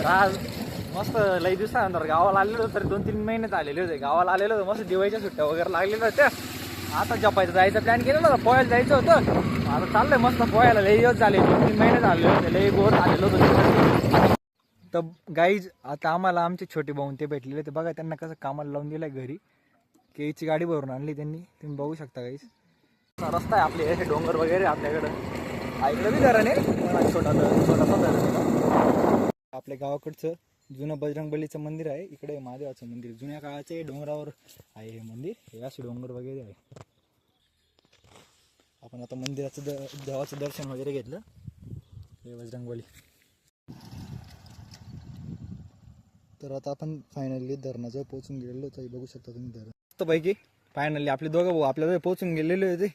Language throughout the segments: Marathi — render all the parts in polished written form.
तर आज मस्त लई दिवसानंतर गावाला आलेलो तर 2-3 महिने आलेले होते. गावाला आलेलो होतो, मस्त दिवाळीच्या सुट्ट्या वगैरे लागलेल्या होत्या. आता जपायचं जायचं प्लॅन केलेला होता, पोहायला जायचं होतं. आता चाललंय मस्त पोहायला. लई दिवस झाले, 2-3 महिने झाले होते, लई बोर झालेलो होतो. तर गाईज आता आम्हाला आमचे छोटे भाऊन ते भेटलेले ते बघा, त्यांना कसं कामाला लावून दिलंय घरी. केळीची गाडी भरून आणली त्यांनी, तुम्ही बघू शकता गाईज. रस्ता आहे आपले, हे डोंगर वगैरे आपल्याकडं. ऐकलं बी धरण आहे, छोटासा धरण. आपल्या गावाकडचं जुनं बजरंगबलीचं मंदिर आहे. इकडे महादेवाचं मंदिर जुन्या काळाचे डोंगरावर आहे हे मंदिर. हे असे डोंगर वगैरे आहे. आपण आता मंदिराचं देवाचं दर्शन वगैरे घेतलं. हे बजरंगबली. तर आता आपण फायनली धरणाजवळ पोहोचून गेलेलो होतो. बघू शकता तुम्ही धरण मस्त पैकी. फायनली आपले दोघं भाऊ आपल्याजवळ पोहोचून गेलेले होते.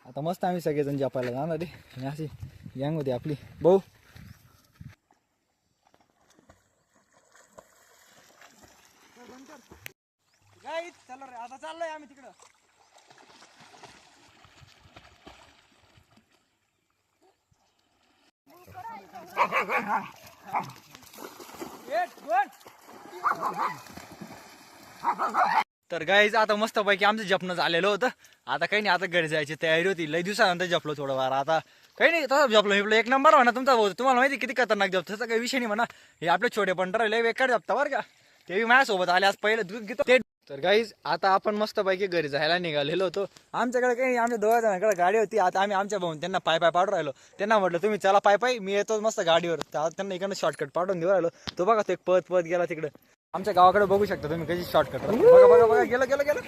आता मस्त आम्ही सगळेजण जपायला जाणार आहे. आणि अशी गँग होती आपली. भाऊ चला रे, आता चाललोय आम्ही तिकडं. तर गाईज आता मस्त पैकी आमचं जपणं झालेलं होतं. आता काही नाही, आता घरी जायची तयारी होती. लई दिवसानंतर जपलो थोडं वार. आता काही नाही, तसं जपलो मी एक नंबर म्हणा तुमचा भाऊ. तुम्हाला माहिती किती खतरनाक जपतो, तसं काही विषय नाही म्हणा. हे आपले छोटे पंढर लय बेकार जपता बरं का. ते बी माझ्यासोबत आले आज पहिलं दूध घेतो. तर गाईज आता आपण मस्त पैकी घरी जायला निघालेलो होतो. आमच्याकडे काही आमच्या दोघा जणांकडे गाडी होती. आता आम्ही आमच्या भाऊन त्यांना पाय पाडून राहिलो. त्यांना म्हटलं तुम्ही चला पाय मी येतो मस्त गाडीवर. त्यांना इकडनं शॉर्टकट पाडून देऊ राहिलो. तो बघा तो एक पत गेला तिकडे. आमच्या गावाकडे बघू शकता तुम्ही कशी शॉर्टकट. बघा गेलं